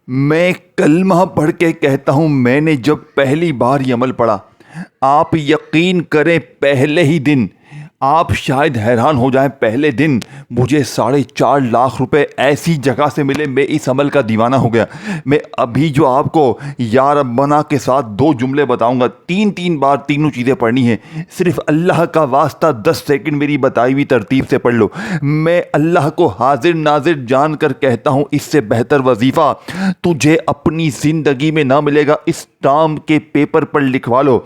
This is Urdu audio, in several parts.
میں کلمہ پڑھ کے کہتا ہوں، میں نے جب پہلی بار یہ عمل پڑھا، آپ یقین کریں پہلے ہی دن آپ شاید حیران ہو جائیں، پہلے دن مجھے 4.5 لاکھ روپے ایسی جگہ سے ملے۔ میں اس عمل کا دیوانہ ہو گیا۔ میں ابھی جو آپ کو یا ربنا کے ساتھ 2 جملے بتاؤں گا، 3 بار تینوں چیزیں پڑھنی ہیں۔ صرف اللہ کا واسطہ 10 سیکنڈ میری بتائی ہوئی ترتیب سے پڑھ لو۔ میں اللہ کو حاضر ناظر جان کر کہتا ہوں، اس سے بہتر وظیفہ تجھے اپنی زندگی میں نہ ملے گا۔ اس ٹام کے پیپر پر لکھوا لو،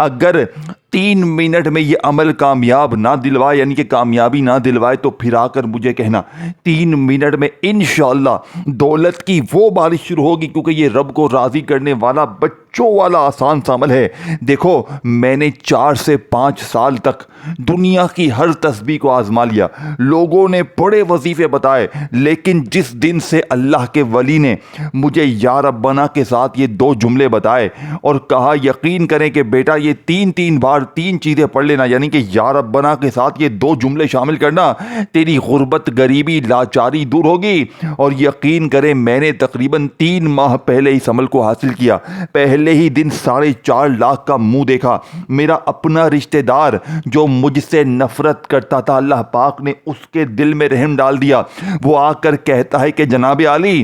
اگر 3 منٹ میں یہ عمل کامیاب نہ دلوائے، یعنی کہ کامیابی نہ دلوائے، تو پھر آ کر مجھے کہنا۔ 3 منٹ میں انشاءاللہ دولت کی وہ بارش شروع ہوگی، کیونکہ یہ رب کو راضی کرنے والا بچوں والا آسان سا عمل ہے۔ دیکھو، میں نے 4 سے 5 سال تک دنیا کی ہر تسبیح کو آزما لیا، لوگوں نے بڑے وظیفے بتائے، لیکن جس دن سے اللہ کے ولی نے مجھے یا ربنا کے ساتھ یہ 2 جملے بتائے اور کہا یقین کریں کہ بیٹا یہ 3 بار 3 چیزیں پڑھ لینا، یعنی کہ یا ربنا کے ساتھ یہ 2 جملے شامل کرنا، تیری غربت، غریبی، لاچاری دور ہوگی۔ اور یقین کریں میں نے تقریباً 3 ماہ پہلے اس عمل کو حاصل کیا۔ پہلے ہی دن 4.5 لاکھ کا منہ دیکھا۔ میرا اپنا رشتہ دار جو مجھ سے نفرت کرتا تھا، اللہ پاک نے اس کے دل میں رحم ڈال دیا۔ وہ آ کر کہتا ہے کہ جناب عالی،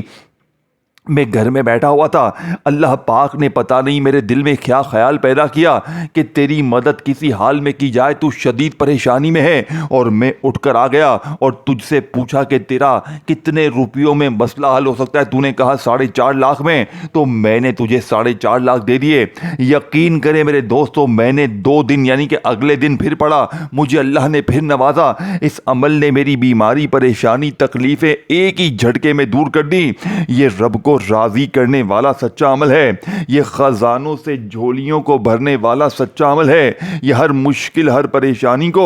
میں گھر میں بیٹھا ہوا تھا، اللہ پاک نے پتہ نہیں میرے دل میں کیا خیال پیدا کیا کہ تیری مدد کسی حال میں کی جائے، تو شدید پریشانی میں ہے، اور میں اٹھ کر آ گیا اور تجھ سے پوچھا کہ تیرا کتنے روپیوں میں مسئلہ حل ہو سکتا ہے۔ تو نے کہا 4.5 لاکھ میں، تو میں نے تجھے 4.5 لاکھ دے دیے۔ یقین کریں میرے دوستو، میں نے 2 دن یعنی کہ اگلے دن پھر پڑھا، مجھے اللہ نے پھر نوازا۔ اس عمل نے میری بیماری، پریشانی، تکلیفیں ایک ہی جھٹکے میں دور کر دی۔ یہ رب کو راضی کرنے والا سچا عمل ہے، یہ خزانوں سے جھولیوں کو بھرنے والا سچا عمل ہے، یہ ہر مشکل، ہر پریشانی کو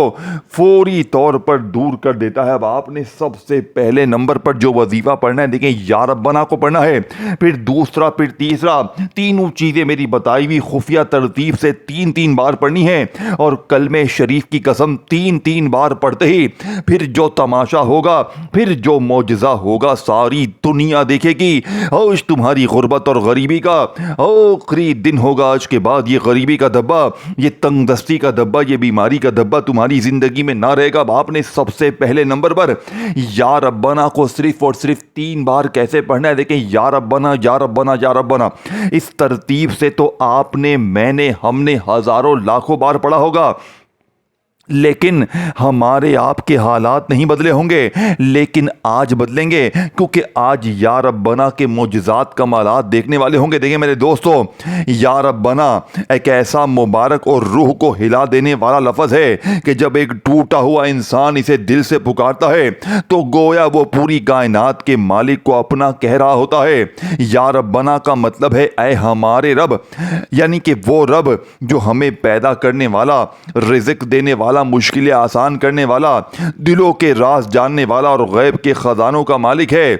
فوری طور پر دور کر دیتا ہے۔ اب آپ نے سب سے پہلے نمبر پر جو وظیفہ پڑھنا ہے، دیکھیں یا ربنا کو پڑھنا ہے، پھر دوسرا، پھر تیسرا، تینوں چیزیں میری بتائی ہوئی خفیہ ترتیب سے 3 بار پڑھنی ہے، اور کلمہ شریف کی قسم 3 بار پڑھتے ہی پھر جو تماشا ہوگا، پھر جو معجزہ ہوگا، ساری دنیا دیکھے گی۔ آج تمہاری غربت اور غریبی کا آخری دن ہوگا۔ آج کے بعد یہ غریبی کا دھبا، یہ تنگ دستی کا دھبا، یہ بیماری کا دھبا تمہاری زندگی میں نہ رہے گا۔ اب آپ نے سب سے پہلے نمبر پر یا ربنا کو صرف اور صرف 3 بار کیسے پڑھنا ہے؟ دیکھیں، یا ربنا، یا ربنا، یا ربنا، اس ترتیب سے تو آپ نے، میں نے، ہم نے ہزاروں لاکھوں بار پڑھا ہوگا، لیکن ہمارے آپ کے حالات نہیں بدلے ہوں گے، لیکن آج بدلیں گے، کیونکہ آج یا ربنا کے معجزات، کمالات دیکھنے والے ہوں گے۔ دیکھیں میرے دوستو، یا ربنا ایک ایسا مبارک اور روح کو ہلا دینے والا لفظ ہے کہ جب ایک ٹوٹا ہوا انسان اسے دل سے پکارتا ہے تو گویا وہ پوری کائنات کے مالک کو اپنا کہہ رہا ہوتا ہے۔ یا ربنا کا مطلب ہے اے ہمارے رب، یعنی کہ وہ رب جو ہمیں پیدا کرنے والا، رزق دینے والا، مشکلیں آسان کرنے والا، دلوں کے راز جاننے والا اور غیب کے خزانوں کا مالک ہے۔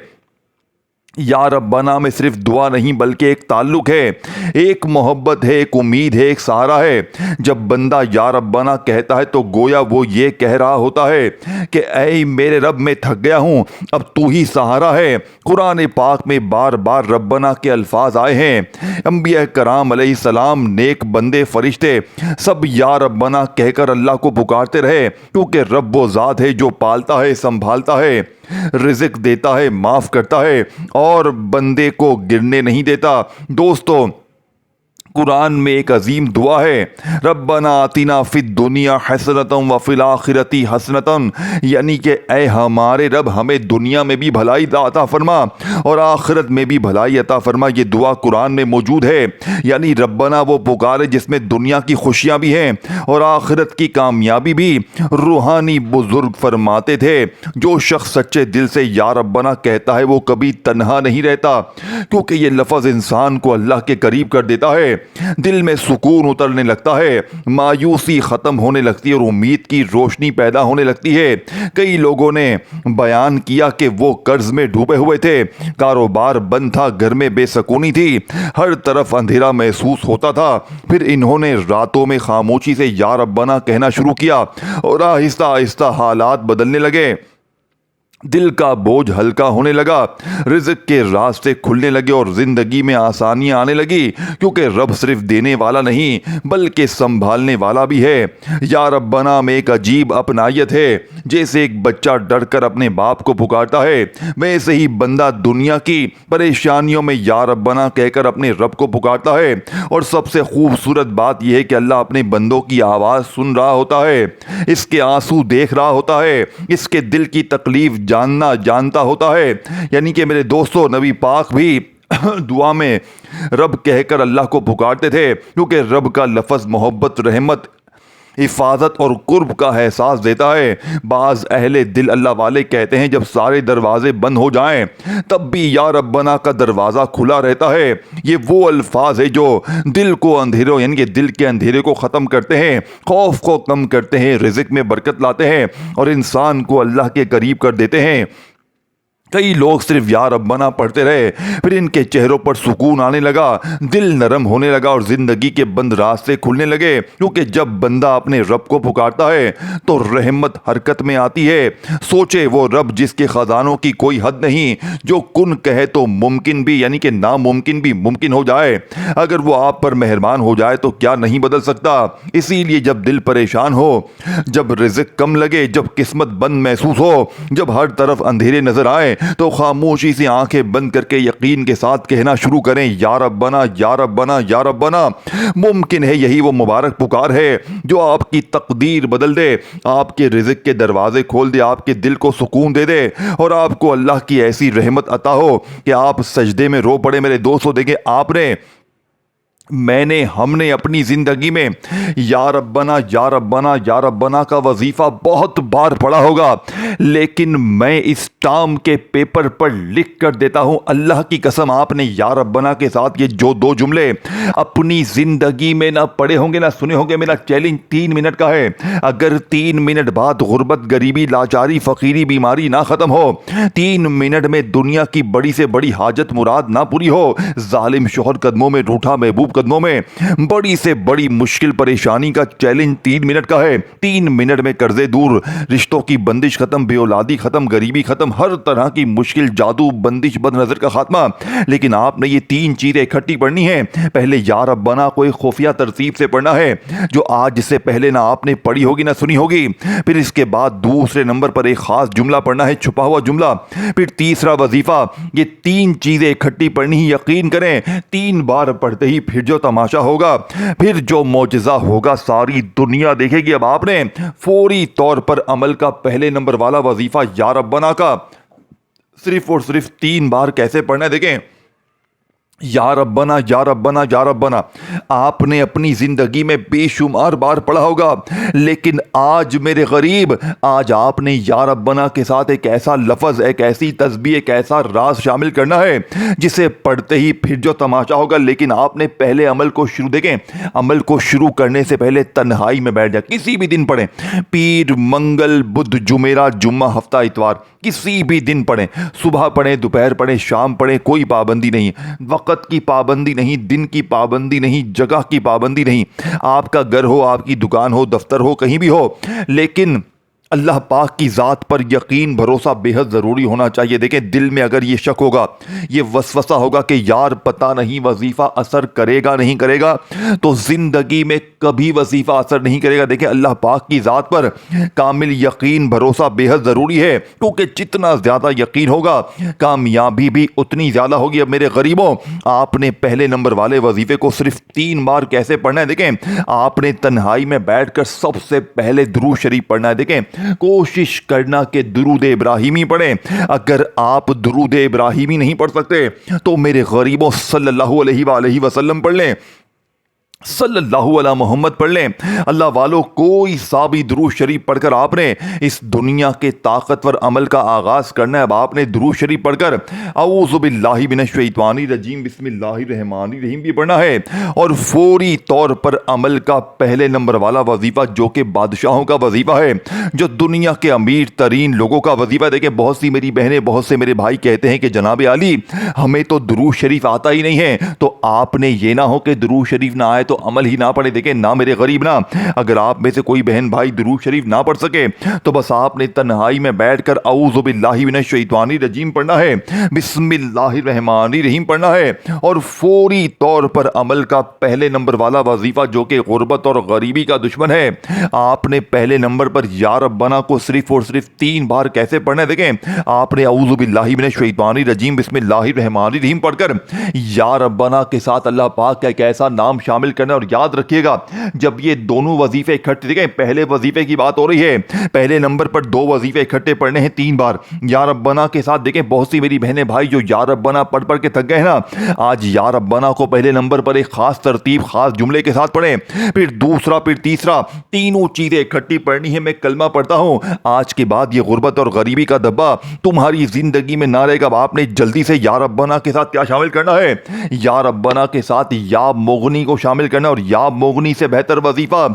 یا ربنا میں صرف دعا نہیں بلکہ ایک تعلق ہے، ایک محبت ہے، ایک امید ہے، ایک سہارا ہے۔ جب بندہ یا ربنا کہتا ہے تو گویا وہ یہ کہہ رہا ہوتا ہے کہ اے میرے رب، میں تھک گیا ہوں، اب تو ہی سہارا ہے۔ قرآن پاک میں بار بار ربنا کے الفاظ آئے ہیں۔ انبیاء کرام علیہ السلام، نیک بندے، فرشتے، سب یا ربنا کہہ کر اللہ کو پکارتے رہے، کیونکہ رب وہ ذات ہے جو پالتا ہے، سنبھالتا ہے، رزق دیتا ہے، معاف کرتا ہے، اور بندے کو گرنے نہیں دیتا۔ دوستو، قرآن میں ایک عظیم دعا ہے، ربنا آتنا فی الدنیا حسنۃ وفی الآخرۃ حسنۃ، یعنی کہ اے ہمارے رب، ہمیں دنیا میں بھی بھلائی عطا فرما اور آخرت میں بھی بھلائی عطا فرما۔ یہ دعا قرآن میں موجود ہے، یعنی ربنا وہ پکارے جس میں دنیا کی خوشیاں بھی ہیں اور آخرت کی کامیابی بھی۔ روحانی بزرگ فرماتے تھے، جو شخص سچے دل سے یا ربنا کہتا ہے وہ کبھی تنہا نہیں رہتا، کیونکہ یہ لفظ انسان کو اللہ کے قریب کر دیتا ہے۔ دل میں سکون اترنے لگتا ہے، مایوسی ختم ہونے لگتی ہے اور امید کی روشنی پیدا ہونے لگتی ہے۔ کئی لوگوں نے بیان کیا کہ وہ قرض میں ڈوبے ہوئے تھے، کاروبار بند تھا، گھر میں بے سکونی تھی، ہر طرف اندھیرا محسوس ہوتا تھا۔ پھر انہوں نے راتوں میں خاموشی سے یا ربنا کہنا شروع کیا اور آہستہ آہستہ حالات بدلنے لگے۔ دل کا بوجھ ہلکا ہونے لگا، رزق کے راستے کھلنے لگے اور زندگی میں آسانیاں آنے لگی، کیونکہ رب صرف دینے والا نہیں بلکہ سنبھالنے والا بھی ہے۔ یا ربنا میں ایک عجیب اپنائیت ہے، جیسے ایک بچہ ڈر کر اپنے باپ کو پکارتا ہے، ویسے ہی بندہ دنیا کی پریشانیوں میں یا ربنا کہہ کر اپنے رب کو پکارتا ہے۔ اور سب سے خوبصورت بات یہ ہے کہ اللہ اپنے بندوں کی آواز سن رہا ہوتا ہے، اس کے آنسو دیکھ رہا ہوتا ہے، اس کے دل کی تکلیف جانتا ہوتا ہے۔ یعنی کہ میرے دوستو، نبی پاک بھی دعا میں رب کہہ کر اللہ کو پکارتے تھے، کیونکہ رب کا لفظ محبت، رحمت، حفاظت اور قرب کا احساس دیتا ہے۔ بعض اہل دل اللہ والے کہتے ہیں جب سارے دروازے بند ہو جائیں تب بھی یا ربنا کا دروازہ کھلا رہتا ہے۔ یہ وہ الفاظ ہے جو دل کو اندھیروں یعنی کہ دل کے اندھیرے کو ختم کرتے ہیں، خوف کو کم کرتے ہیں، رزق میں برکت لاتے ہیں اور انسان کو اللہ کے قریب کر دیتے ہیں۔ کئی لوگ صرف یا ربنا پڑھتے رہے، پھر ان کے چہروں پر سکون آنے لگا، دل نرم ہونے لگا اور زندگی کے بند راستے کھلنے لگے، کیونکہ جب بندہ اپنے رب کو پکارتا ہے تو رحمت حرکت میں آتی ہے۔ سوچے وہ رب جس کے خزانوں کی کوئی حد نہیں، جو کن کہے تو ممکن بھی یعنی کہ ناممکن بھی ممکن ہو جائے۔ اگر وہ آپ پر مہربان ہو جائے تو کیا نہیں بدل سکتا۔ اسی لیے جب دل پریشان ہو، جب رزق کم لگے، جب قسمت بند محسوس ہو، جب ہر طرف اندھیرے نظر آئے تو خاموشی سے آنکھیں بند کر کے یقین کے ساتھ کہنا شروع کریں، یا ربنا یا ربنا یا ربنا۔ ممکن ہے یہی وہ مبارک پکار ہے جو آپ کی تقدیر بدل دے، آپ کے رزق کے دروازے کھول دے، آپ کے دل کو سکون دے دے اور آپ کو اللہ کی ایسی رحمت عطا ہو کہ آپ سجدے میں رو پڑے۔ میرے دوستو دیکھیں، ہم نے اپنی زندگی میں یا ربنا یا ربنا یا ربنا کا وظیفہ بہت بار پڑھا ہوگا، لیکن میں اس ٹرم کے پیپر پر لکھ کر دیتا ہوں، اللہ کی قسم آپ نے یا ربنا کے ساتھ یہ جو دو جملے اپنی زندگی میں نہ پڑھے ہوں گے نہ سنے ہوں گے۔ میرا چیلنج 3 منٹ کا ہے، اگر 3 منٹ بعد غربت، غریبی، لاچاری، فقیری، بیماری نہ ختم ہو، 3 منٹ میں دنیا کی بڑی سے بڑی حاجت مراد نہ پوری ہو، ظالم شوہر قدموں میں، روٹھا محبوب قدموں میں، بڑی سے بڑی مشکل پریشانی کا چیلنج 3 منٹ کا ہے۔ 3 منٹ میں قرضے دور، رشتوں کی بندش ختم، بے اولادی ختم، غریبی ختم، ہر طرح کی مشکل، جادو، بندش، بد نظر کا خاتمہ۔ لیکن آپ نے یہ 3 چیزیں اکٹھی پڑھنی ہیں۔ پہلے یا ربنا کو ایک خفیہ ترتیب سے پڑھنا ہے جو آج سے پہلے نہ آپ نے پڑھی ہوگی نہ سنی ہوگی۔ پھر اس کے بعد دوسرے نمبر پر ایک خاص جملہ پڑھنا ہے، چھپا ہوا جملہ۔ پھر تیسرا وظیفہ، یہ 3 چیزیں اکٹھی پڑھنی ہی، یقین کریں 3 بار پڑھتے ہی پھر جو تماشا ہوگا، پھر جو معجزہ ہوگا ساری دنیا دیکھے گی۔ اب آپ نے فوری طور پر عمل کا پہلے نمبر والا وظیفہ یا ربنا کا صرف اور صرف 3 بار کیسے پڑھنا ہے دیکھیں۔ یا ربنا یا ربنا یا ربنا آپ نے اپنی زندگی میں بے شمار بار پڑھا ہوگا، لیکن آج میرے غریب، آج آپ نے یا ربنا کے ساتھ ایک ایسا لفظ، ایک ایسی تسبیح، ایک ایسا راز شامل کرنا ہے جسے پڑھتے ہی پھر جو تماشا ہوگا۔ لیکن آپ نے پہلے عمل کو شروع، دیکھیں عمل کو شروع کرنے سے پہلے تنہائی میں بیٹھ جائیں، کسی بھی دن پڑھیں، پیر، منگل، بدھ، جمعرات، جمعہ، ہفتہ، اتوار، کسی بھی دن پڑھیں، صبح پڑھیں، دوپہر پڑھیں، شام پڑھیں، کوئی پابندی نہیں، وقت کی پابندی نہیں، دن کی پابندی نہیں، جگہ کی پابندی نہیں۔ آپ کا گھر ہو، آپ کی دکان ہو، دفتر ہو، کہیں بھی ہو، لیکن اللہ پاک کی ذات پر یقین، بھروسہ بے حد ضروری ہونا چاہیے۔ دیکھیں دل میں اگر یہ شک ہوگا، یہ وسوسہ ہوگا کہ یار پتہ نہیں وظیفہ اثر کرے گا نہیں کرے گا، تو زندگی میں کبھی وظیفہ اثر نہیں کرے گا۔ دیکھیں اللہ پاک کی ذات پر کامل یقین، بھروسہ بے حد ضروری ہے، کیونکہ جتنا زیادہ یقین ہوگا کامیابی بھی اتنی زیادہ ہوگی۔ اب میرے غریبوں، آپ نے پہلے نمبر والے وظیفے کو صرف 3 بار کیسے پڑھنا ہے دیکھیں۔ آپ نے تنہائی میں بیٹھ کر سب سے پہلے درود شریف پڑھنا ہے۔ دیکھیں کوشش کرنا کہ درود ابراہیمی پڑھیں۔ اگر آپ درود ابراہیمی نہیں پڑھ سکتے تو میرے غریبوں صلی اللہ علیہ وآلہ وسلم پڑھ لیں، صلی اللہ علیہ محمد پڑھ لیں۔ اللہ والوں کوئی سا بھی درود شریف پڑھ کر آپ نے اس دنیا کے طاقتور عمل کا آغاز کرنا ہے۔ اب آپ نے درود شریف پڑھ کر اعوذ باللہ من الشیطان الرجیم بسم اللہ الرحمن الرحیم بھی پڑھنا ہے، اور فوری طور پر عمل کا پہلے نمبر والا وظیفہ جو کہ بادشاہوں کا وظیفہ ہے، جو دنیا کے امیر ترین لوگوں کا وظیفہ ہے۔ دیکھیں بہت سی میری بہنیں، بہت سے میرے بھائی کہتے ہیں کہ جناب علی ہمیں تو درود شریف آتا ہی نہیں ہے، تو آپ نے یہ نہ ہو کہ درود شریف نہ آئے تو عمل ہی نہ پڑھے. دیکھیں نہ میرے غریب نا، اگر آپ میں سے کوئی بہن بھائی درود شریف نہ پڑھ سکے تو بس آپ نے تنہائی میں بیٹھ کر اعوذ باللہ من الشیطان الرجیم پڑھنا ہے، بسم اللہ الرحمن الرحیم پڑھنا ہے، اور فوری طور پر عمل کا پہلے نمبر والا وظیفہ جو کہ غربت اور غریبی کا دشمن ہے، آپ نے پہلے نمبر پر یا ربنا کو صرف اور صرف 3 بار کیسے پڑھنا ہے. دیکھیں آپ نے اعوذ باللہ من الشیطان الرجیم بسم اللہ الرحمن الرحیم پڑھ کر یا ربنا کے ساتھ اللہ پاک کا ایک ایسا نام شامل کرنا. اور یاد رکھیے گا جب یہ دونوں وظیفے اکٹھے، دیکھیں پہلے وظیفے کی بات ہو رہی ہے، پہلے نمبر پر 2 وظیفے اکٹھے پڑھنے ہیں 3 بار یا ربنا کے ساتھ. دیکھیں بہت سی میری بہنیں بھائی جو یا ربنا پڑھ پڑھ کے تھک گئے نا، آج یا ربنا کو پہلے نمبر پر ایک خاص ترتیب خاص جملے کے ساتھ پڑھیں، پھر دوسرا پھر تیسرا، تینوں چیزیں اکٹھی پڑھنی ہے. میں کلمہ پڑھتا ہوں، آج کے بعد یہ غربت اور غریبی کا دبا تمہاری زندگی میں نہ رہے گا. آپ نے جلدی سے یا ربنا کے ساتھ کیا شامل کرنا ہے؟ یا ربنا کے ساتھ یا مغنی کو شامل کرنا. اور یا مغنی سے بہتر وظیفہ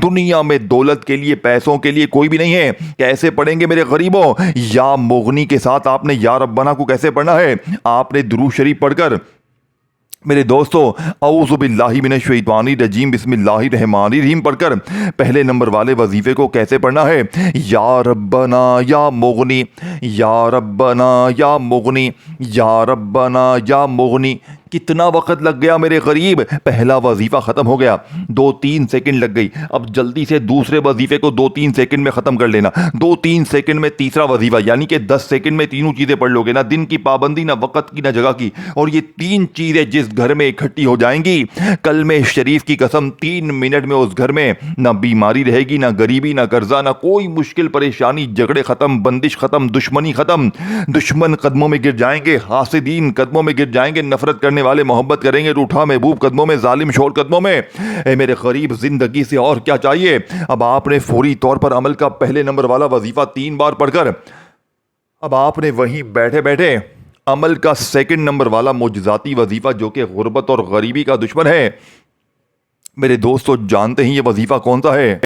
دنیا میں دولت کے لیے پیسوں کے لیے کوئی بھی نہیں ہے. کیسے پڑھیں گے میرے غریبوں؟ یا مغنی کے ساتھ آپ نے یا ربنا کو کیسے پڑھنا ہے؟ آپ نے درود شریف پڑھ کر میرے دوستو اعوذ باللہ من الشیطان الرجیم بسم اللہ الرحمن الرحیم پڑھ کر پہلے نمبر والے وظیفے کو کیسے پڑھنا ہے؟ یا ربنا یا مغنی، یا ربنا یا مغنی، یا ربنا یا مغنی. کتنا وقت لگ گیا میرے غریب؟ پہلا وظیفہ ختم ہو گیا، 2-3 سیکنڈ لگ گئی. اب جلدی سے دوسرے وظیفے کو 2-3 سیکنڈ میں ختم کر لینا، 2-3 سیکنڈ میں تیسرا وظیفہ، یعنی کہ 10 سیکنڈ میں تینوں چیزیں پڑھ لو گے. نہ دن کی پابندی، نہ وقت کی، نہ جگہ کی. اور یہ 3 چیزیں جس گھر میں اکٹھی ہو جائیں گی، کلمہ شریف کی قسم 3 منٹ میں اس گھر میں نہ بیماری رہے گی، نہ غریبی، نہ قرضہ، نہ کوئی مشکل پریشانی. جھگڑے ختم، بندش ختم، دشمنی ختم. دشمن قدموں میں گر جائیں گے، حاسدین قدموں میں گر جائیں گے، نفرت کرنے والے محبت کریں گے، روٹھا محبوب قدموں میں، ظالم شور قدموں میں. اے میرے غریب زندگی سے اور کیا چاہیے؟ اب آپ نے فوری طور پر عمل کا پہلے نمبر والا وظیفہ 3 بار پڑھ کر اب آپ نے وہیں بیٹھے بیٹھے عمل کا سیکنڈ نمبر والا معجزاتی وظیفہ جو کہ غربت اور غریبی کا دشمن ہے، میرے دوستو جانتے ہیں یہ وظیفہ کون سا ہے؟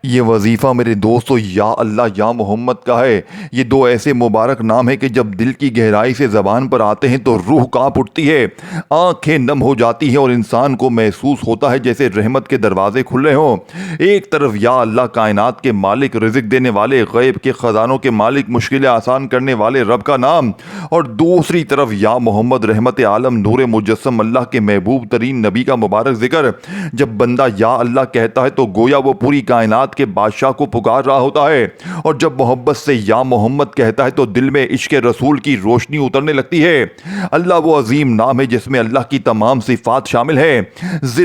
یہ وظیفہ میرے دوستو یا اللہ یا محمد کا ہے. یہ 2 ایسے مبارک نام ہیں کہ جب دل کی گہرائی سے زبان پر آتے ہیں تو روح کانپ اٹھتی ہے، آنکھیں نم ہو جاتی ہیں اور انسان کو محسوس ہوتا ہے جیسے رحمت کے دروازے کھل رہے ہوں. ایک طرف یا اللہ کائنات کے مالک، رزق دینے والے، غیب کے خزانوں کے مالک، مشکلیں آسان کرنے والے رب کا نام، اور دوسری طرف یا محمد رحمت عالم، نور مجسم، اللہ کے محبوب ترین نبی کا مبارک ذکر. جب بندہ یا اللہ کہتا ہے تو گویا وہ پوری کائنات کے بادشاہ کو پکار رہا ہوتا ہے، اور جب محبت سے یا محمد کہتا ہے تو دل میں عشق رسول کی روشنی اترنے لگتی ہے. اللہ وہ عظیم نام ہے جس میں اللہ کی تمام صفات شامل ہے.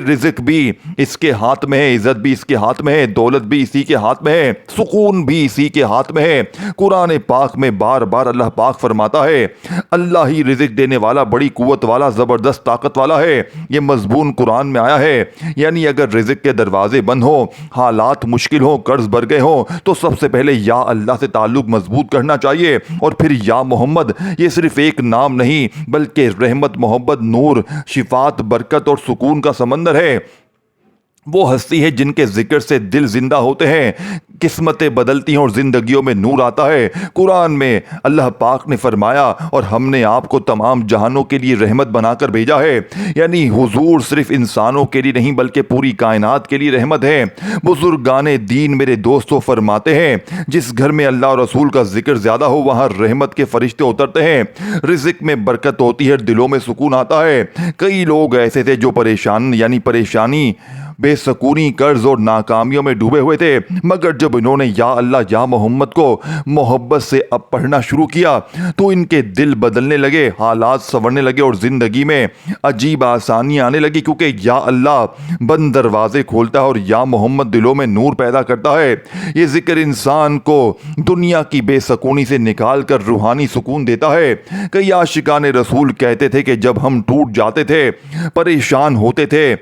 رزق بھی اس کے ہاتھ میں ہے، عزت بھی اس کے ہاتھ میں ہے، دولت بھی اسی کے ہاتھ میں ہے، سکون بھی اسی کے ہاتھ میں ہے. قرآن پاک میں بار بار اللہ پاک فرماتا ہے اللہ ہی رزق دینے والا، بڑی قوت والا، زبردست طاقت والا ہے. یہ مضمون قرآن میں آیا ہے. یعنی اگر رزق کے دروازے بند ہو، حالات مشکل ہو، قرض بھر گئے ہو، تو سب سے پہلے یا اللہ سے تعلق مضبوط کرنا چاہیے. اور پھر یا محمد یہ صرف ایک نام نہیں بلکہ رحمت، محبت، نور، شفاعت، برکت اور سکون کا سمندر ہے. وہ ہستی ہے جن کے ذکر سے دل زندہ ہوتے ہیں، قسمتیں بدلتی ہیں اور زندگیوں میں نور آتا ہے. قرآن میں اللہ پاک نے فرمایا اور ہم نے آپ کو تمام جہانوں کے لیے رحمت بنا کر بھیجا ہے. یعنی حضور صرف انسانوں کے لیے نہیں بلکہ پوری کائنات کے لیے رحمت ہے. بزرگان دین میرے دوستو فرماتے ہیں جس گھر میں اللہ اور رسول کا ذکر زیادہ ہو وہاں رحمت کے فرشتے اترتے ہیں، رزق میں برکت ہوتی ہے، دلوں میں سکون آتا ہے. کئی لوگ ایسے تھے جو پریشانی، بے سکونی، قرض اور ناکامیوں میں ڈوبے ہوئے تھے، مگر جب انہوں نے یا اللہ یا محمد کو محبت سے اب پڑھنا شروع کیا تو ان کے دل بدلنے لگے، حالات سنورنے لگے اور زندگی میں عجیب آسانیاں آنے لگی. کیونکہ یا اللہ بند دروازے کھولتا ہے اور یا محمد دلوں میں نور پیدا کرتا ہے. یہ ذکر انسان کو دنیا کی بے سکونی سے نکال کر روحانی سکون دیتا ہے. کئی عاشقان رسول کہتے تھے کہ جب ہم ٹوٹ جاتے تھے، پریشان ہوتے تھے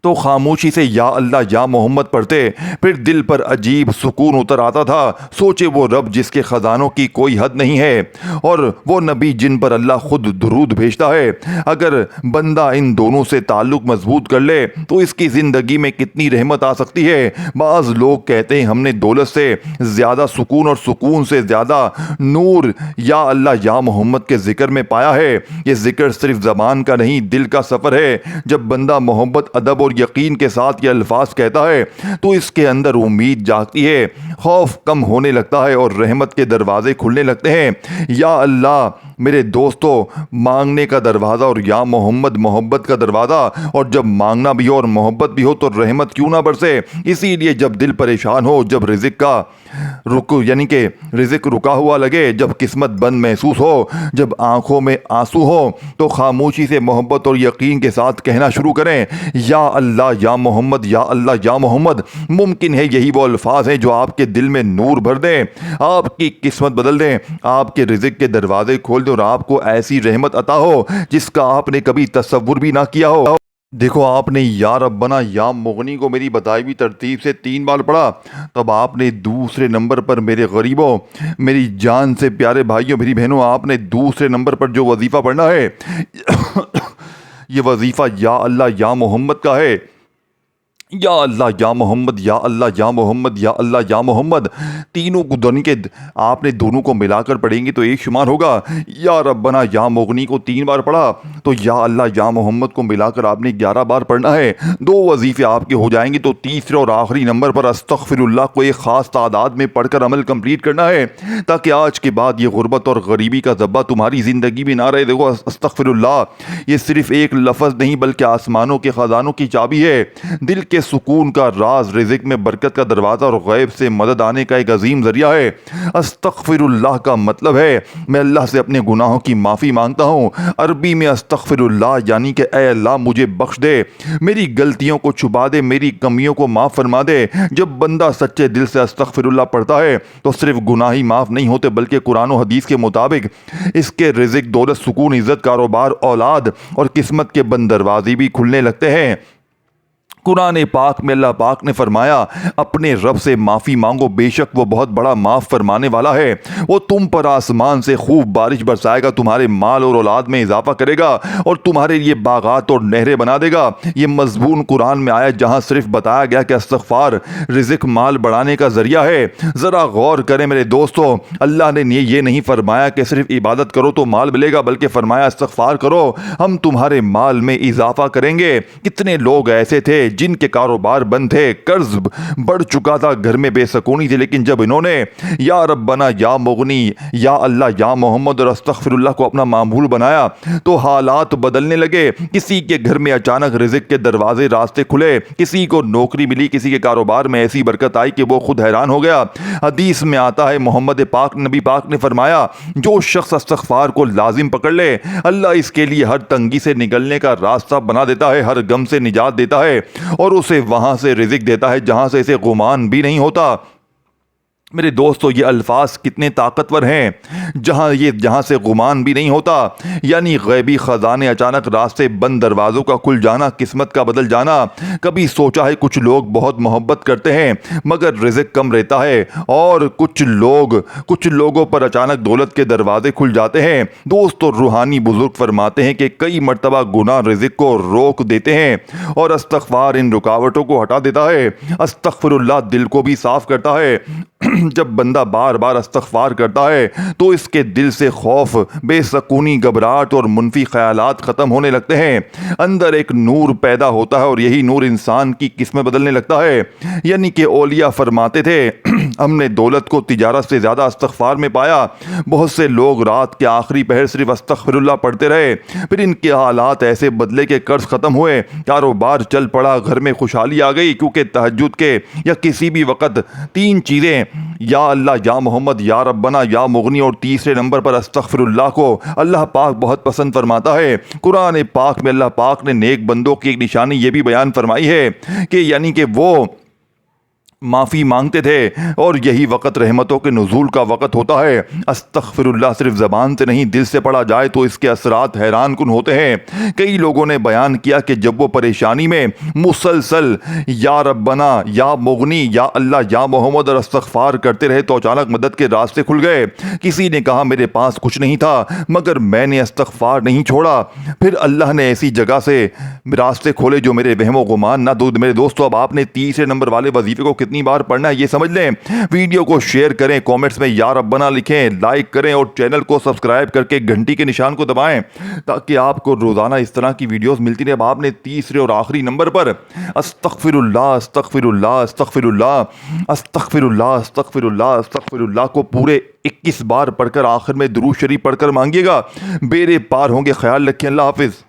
تو خاموشی سے یا اللہ یا محمد پڑھتے، پھر دل پر عجیب سکون اتر آتا تھا۔ سوچے وہ رب جس کے خزانوں کی کوئی حد نہیں ہے، اور وہ نبی جن پر اللہ خود درود بھیجتا ہے، اگر بندہ ان دونوں سے تعلق مضبوط کر لے تو اس کی زندگی میں کتنی رحمت آ سکتی ہے۔ بعض لوگ کہتے ہیں ہم نے دولت سے زیادہ سکون اور سکون سے زیادہ نور یا اللہ یا محمد کے ذکر میں پایا ہے۔ یہ ذکر صرف زبان کا نہیں، دل کا سفر ہے۔ جب بندہ محبت، ادب اور یقین کے ساتھ یہ الفاظ کہتا ہے تو اس کے اندر امید جاگتی ہے، خوف کم ہونے لگتا ہے اور رحمت کے دروازے کھلنے لگتے ہیں۔ یا اللہ میرے دوستو، مانگنے کا دروازہ اور یا محمد محبت کا دروازہ، اور جب مانگنا بھی ہو اور محبت بھی ہو تو رحمت کیوں نہ برسے۔ اسی لیے جب دل پریشان ہو، جب رزق کا رزق رکا ہوا لگے، جب قسمت بند محسوس ہو، جب آنکھوں میں آنسو ہو، تو خاموشی سے محبت اور یقین کے ساتھ کہنا شروع کریں، یا اللہ یا محمد، یا اللہ یا محمد۔ ممکن ہے یہی وہ الفاظ ہیں جو آپ کے دل میں نور بھر دیں، آپ کی قسمت بدل دیں، آپ کے رزق کے دروازے کھول دیں اور آپ کو ایسی رحمت عطا ہو جس کا آپ نے کبھی تصور بھی نہ کیا ہو۔ دیکھو، آپ نے یا ربنا یا مغنی کو میری بتائی ہوئی ترتیب سے 3 بار پڑھا، تب آپ نے دوسرے نمبر پر میرے غریبوں، میری جان سے پیارے بھائیوں، میری بہنوں، آپ نے دوسرے نمبر پر جو وظیفہ پڑھنا ہے یہ وظیفہ یا اللہ یا محمد کا ہے۔ یا اللہ یا محمد، یا اللہ یا محمد، یا اللہ یا محمد، تینوں کو آپ نے دونوں کو ملا کر پڑھیں گے تو ایک شمار ہوگا۔ یا ربنا یا مغنی کو 3 بار پڑھا تو یا اللہ یا محمد کو ملا کر آپ نے 11 بار پڑھنا ہے۔ 2 وظیفے آپ کے ہو جائیں گے تو تیسرے اور آخری نمبر پر استغفر اللہ کو ایک خاص تعداد میں پڑھ کر عمل کمپلیٹ کرنا ہے، تاکہ آج کے بعد یہ غربت اور غریبی کا ذبح تمہاری زندگی میں نہ رہے۔ دیکھو، استغفر اللہ یہ صرف ایک لفظ نہیں بلکہ آسمانوں کے خزانوں کی چابی ہے، دل کے سکون کا راز، رزق میں برکت کا دروازہ اور غیب سے مدد آنے کا ایک عظیم ذریعہ ہے۔ استغفر اللہ کا مطلب ہے میں اللہ سے اپنے گناہوں کی معافی مانگتا ہوں۔ عربی میں استغفر اللہ یعنی کہ اے اللہ مجھے بخش دے، میری غلطیوں کو چھپا دے، میری کمیوں کو معاف فرما دے۔ جب بندہ سچے دل سے استغفر اللہ پڑھتا ہے تو صرف گناہ ہی معاف نہیں ہوتے بلکہ قرآن و حدیث کے مطابق اس کے رزق، دولت، سکون، عزت، کاروبار، اولاد اور قسمت کے بند دروازے بھی کھلنے لگتے ہیں۔ قرآن پاک میں اللہ پاک نے فرمایا اپنے رب سے معافی مانگو، بے شک وہ بہت بڑا معاف فرمانے والا ہے۔ وہ تم پر آسمان سے خوب بارش برسائے گا، تمہارے مال اور اولاد میں اضافہ کرے گا اور تمہارے لیے باغات اور نہریں بنا دے گا۔ یہ مضمون قرآن میں آیا جہاں صرف بتایا گیا کہ استغفار رزق مال بڑھانے کا ذریعہ ہے۔ ذرا غور کریں میرے دوستو، اللہ نے یہ نہیں فرمایا کہ صرف عبادت کرو تو مال ملے گا، بلکہ فرمایا استغفار کرو ہم تمہارے مال میں اضافہ کریں گے۔ کتنے لوگ ایسے تھے جن کے کاروبار بند تھے، قرض بڑھ چکا تھا، گھر میں بے سکونی تھی، لیکن جب انہوں نے یا ربنا یا مغنی، یا اللہ یا محمد اور استغفر اللہ کو اپنا معمول بنایا تو حالات بدلنے لگے۔ کسی کے گھر میں اچانک رزق کے دروازے، راستے کھلے، کسی کو نوکری ملی، کسی کے کاروبار میں ایسی برکت آئی کہ وہ خود حیران ہو گیا۔ حدیث میں آتا ہے، محمد پاک نبی پاک نے فرمایا جو شخص استغفار کو لازم پکڑ لے، اللہ اس کے لیے ہر تنگی سے نکلنے کا راستہ بنا دیتا ہے، ہر غم سے نجات دیتا ہے اور اسے وہاں سے رزق دیتا ہے جہاں سے اسے گمان بھی نہیں ہوتا۔ میرے دوستو، یہ الفاظ کتنے طاقتور ہیں، جہاں سے گمان بھی نہیں ہوتا، یعنی غیبی خزانے، اچانک راستے، بند دروازوں کا کھل جانا، قسمت کا بدل جانا۔ کبھی سوچا ہے کچھ لوگ بہت محبت کرتے ہیں مگر رزق کم رہتا ہے، اور کچھ لوگوں پر اچانک دولت کے دروازے کھل جاتے ہیں۔ دوستو، روحانی بزرگ فرماتے ہیں کہ کئی مرتبہ گناہ رزق کو روک دیتے ہیں اور استغفار ان رکاوٹوں کو ہٹا دیتا ہے۔ استغفر اللہ دل کو بھی صاف کرتا ہے۔ جب بندہ بار بار استغفار کرتا ہے تو اس کے دل سے خوف، بے سکونی، گھبراہٹ اور منفی خیالات ختم ہونے لگتے ہیں، اندر ایک نور پیدا ہوتا ہے اور یہی نور انسان کی قسمت بدلنے لگتا ہے۔ یعنی کہ اولیاء فرماتے تھے ہم نے دولت کو تجارت سے زیادہ استغفار میں پایا۔ بہت سے لوگ رات کے آخری پہر صرف استغفر اللہ پڑھتے رہے، پھر ان کے حالات ایسے بدلے کہ قرض ختم ہوئے، کاروبار چل پڑا، گھر میں خوشحالی آ گئی، کیونکہ تہجد کے یا کسی بھی وقت 3 چیزیں، یا اللہ یا محمد، یا ربنا یا مغنی اور تیسرے نمبر پر استغفر اللہ کو اللہ پاک بہت پسند فرماتا ہے۔ قرآن پاک میں اللہ پاک نے نیک بندوں کی ایک نشانی یہ بھی بیان فرمائی ہے کہ یعنی کہ وہ معافی مانگتے تھے، اور یہی وقت رحمتوں کے نزول کا وقت ہوتا ہے۔ استغفر اللہ صرف زبان سے نہیں دل سے پڑھا جائے تو اس کے اثرات حیران کن ہوتے ہیں۔ کئی لوگوں نے بیان کیا کہ جب وہ پریشانی میں مسلسل یا ربنا، یا مغنی، یا اللہ، یا محمد اور استغفار کرتے رہے تو اچانک مدد کے راستے کھل گئے۔ کسی نے کہا میرے پاس کچھ نہیں تھا مگر میں نے استغفار نہیں چھوڑا، پھر اللہ نے ایسی جگہ سے راستے کھولے جو میرے وہم و گمان نہ دود۔ میرے دوستو، اب آپ نے تیسرے نمبر والے وظیفے کو کتنی بار پڑھنا ہے یہ سمجھ لیں۔ ویڈیو کو شیئر کریں، کومنٹس میں یا ربنا لکھیں، لائک کریں اور چینل کو سبسکرائب کر کے گھنٹی کے نشان کو دبائیں تاکہ آپ کو روزانہ اس طرح کی ویڈیوز ملتی رہے۔ اب آپ نے تیسرے اور آخری نمبر پر استغفر اللہ استغفر اللہ استغفر اللہ استغفر اللہ استغفر اللہ استغفر اللہ کو پورے 21 بار پڑھ کر آخر میں درود شریف پڑھ کر مانگیے گا، بیڑے پار ہوں گے۔ خیال رکھیں، اللہ حافظ۔